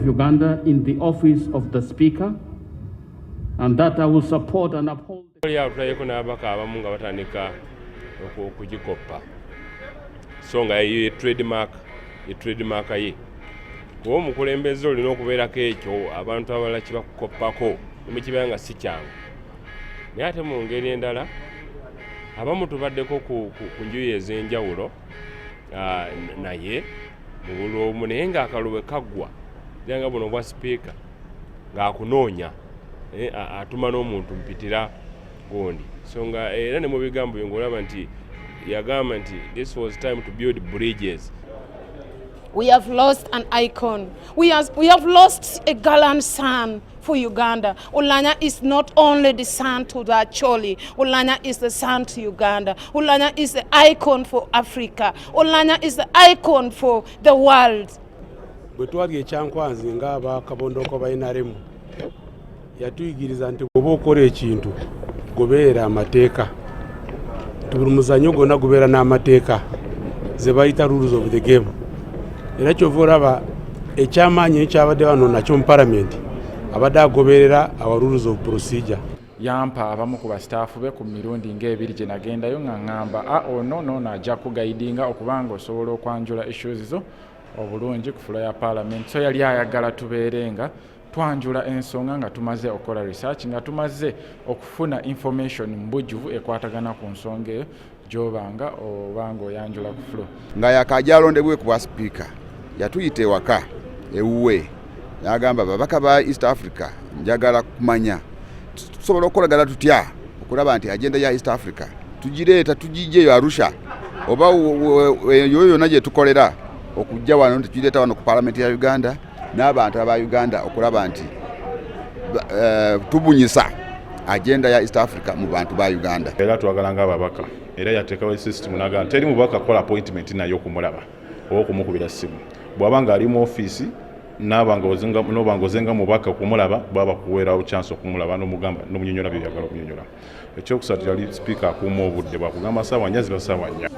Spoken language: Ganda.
of Uganda in the office of the Speaker, and that I will support and uphold. N'ababaka abamu nga batandika okugikoppa so nga ye trademark ye kuba omukulembeze olina okubeerako ekyo abantu abalala kibakukoppako nemukibeera nga si kyangu naye ate mu ngeri endala abamu tubaddeko ku njuyi ez'enjawulo naye mu bulwomu naye ng'akalulu kaggwa nga buno bwa sipiika ng'akunoonya atuma n'omuntu mpitira gundi so nga era ne mu bigambo byo ng'olaba nti yagamba nti this was time to build bridges. We have lost an icon. We have lost a gallant son for Uganda. Oulanyah is not only the son to the Acholi. Oulanyah is the son to Uganda. Oulanyah is the icon for Africa. Oulanyah is the icon for the world. Bwe twali ekyankwanzi ng'abakabondoko balinamu yatuyigiriza nti bw'oba okola ekintu gobeera amateeka. Buli muzannyo gwonna gubeera n'amateeka ze bayita rules of the game. Era kyova olaba ekyamaanyi ekyabadde wano nakyo mu palamenti abadde agoberera our rules of procedure. Yampa abamu ku bastaafu be ku mirundi ng'ebiri gye nagendayo nga ŋŋamba ono ajja kugayidinga okubanga osobola okwanjula issues zo obulungi ku fulo ya palamenti. So yali ayagala tubeere nga twanjula ensonga nga tumaze okola research nga tumaze okufuna information mbujjuvu ekwatagana ku nsonga eyo gy'obanga obanga oyanjula ku fulo. Nga yakajja alondebwe ku bwa sipiika yatuyita ewaka ewuwe n'agamba ababaka ba East Africa njagala kumanya tusobola okukolagana tutya okulaba nti agenda ya East Africa tugireeta tugijjeyo Arusha oba yoyo yonna gye tukolera okujja wano tugireeta wano ku palamenti ya Uganda n'abantu aba Uganda okulaba nti tubunyisa agenda ya East Africa mu bantu ba Uganda. Era twagala ng'ababaka era yateekawo system n'agamba teri mubaka kola appointment naye okumulaba oba okumukubira ssimu bw'aba ng'ali mu ofiisi n'obanga ozenga mubaka okumulaba bwaba kuweerawo chance okumulaba n'omugamba n'omunyonyola bye byagala okunyonyola. Ekyokusatu yali sipiika akuuma obudde bwakugamba ssaawa nnya ziba ssaawa nnya.